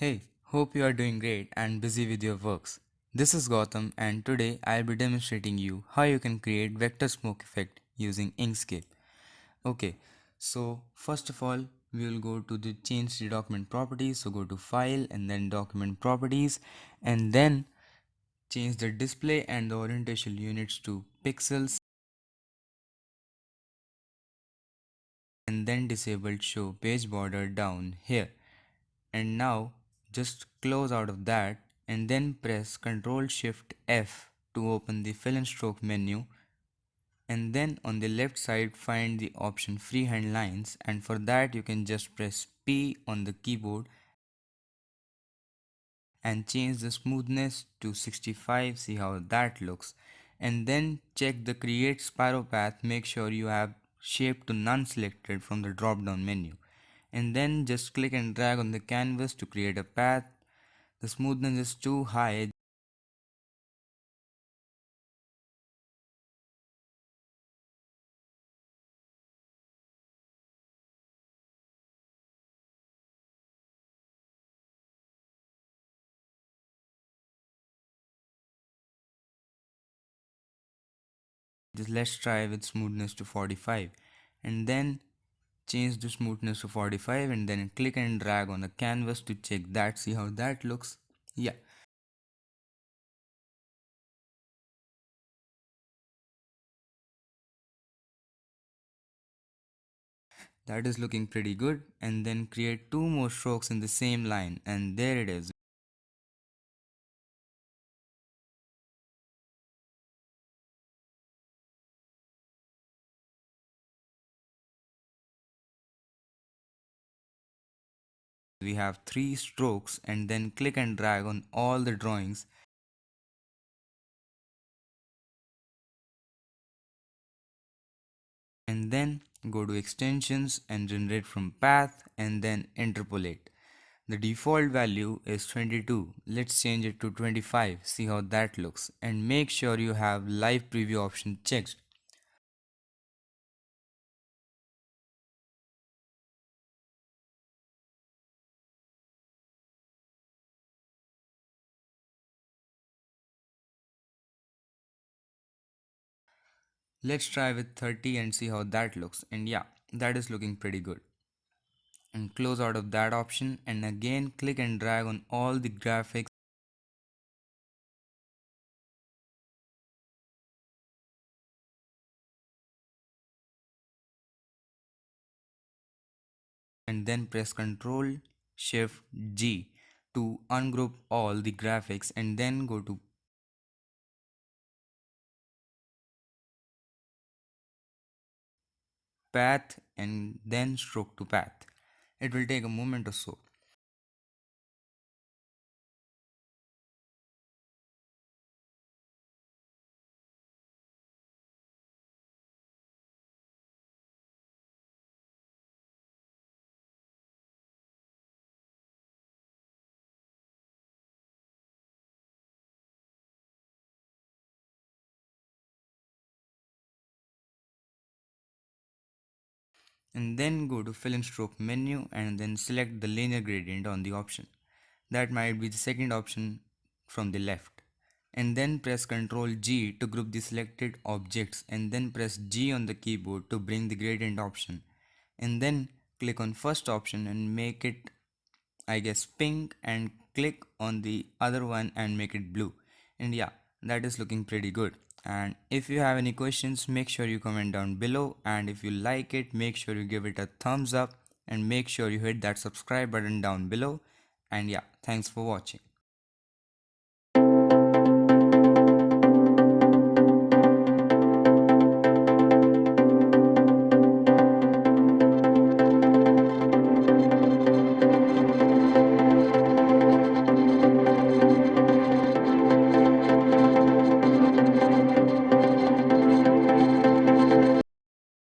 Hey, hope you are doing great and busy with your works. This is Gautam and today I'll be demonstrating you how you can create vector smoke effect using Inkscape. Okay, so first of all we will go to the change the document properties. So go to file and then document properties and then change the display and the orientation units to pixels and then disable show page border down here. And now just close out of that and then press Ctrl Shift F to open the fill and stroke menu, and then on the left side find the option freehand lines, and for that you can just press P on the keyboard and change the smoothness to 65. See how that looks, and then check the create spiral path. Make sure you have shape to none selected from the drop down menu, and then just click and drag on the canvas to create a path. The smoothness is too high. Just let's try with smoothness to 45 and then change the smoothness to 45 and then click and drag on the canvas to check that. See how that looks. Yeah, that is looking pretty good, and then create two more strokes in the same line and there it is. We have three strokes and then click and drag on all the drawings and then go to extensions and generate from path and then interpolate. The default value is 22. Let's change it to 25. See how that looks, and make sure you have live preview option checked. Let's try with 30 and see how that looks, and yeah, that is looking pretty good. And close out of that option and again click and drag on all the graphics and then press Ctrl Shift G to ungroup all the graphics and then go to path and then stroke to path. It will take a moment or so. And then go to fill and stroke menu and then select the linear gradient on the option. That might be the second option from the left. And then press Ctrl G to group the selected objects and then press G on the keyboard to bring the gradient option. And then click on first option and make it, I guess, pink, and click on the other one and make it blue. And yeah, that is looking pretty good. And if you have any questions, make sure you comment down below, and if you like it, make sure you give it a thumbs up and make sure you hit that subscribe button down below. And yeah, thanks for watching.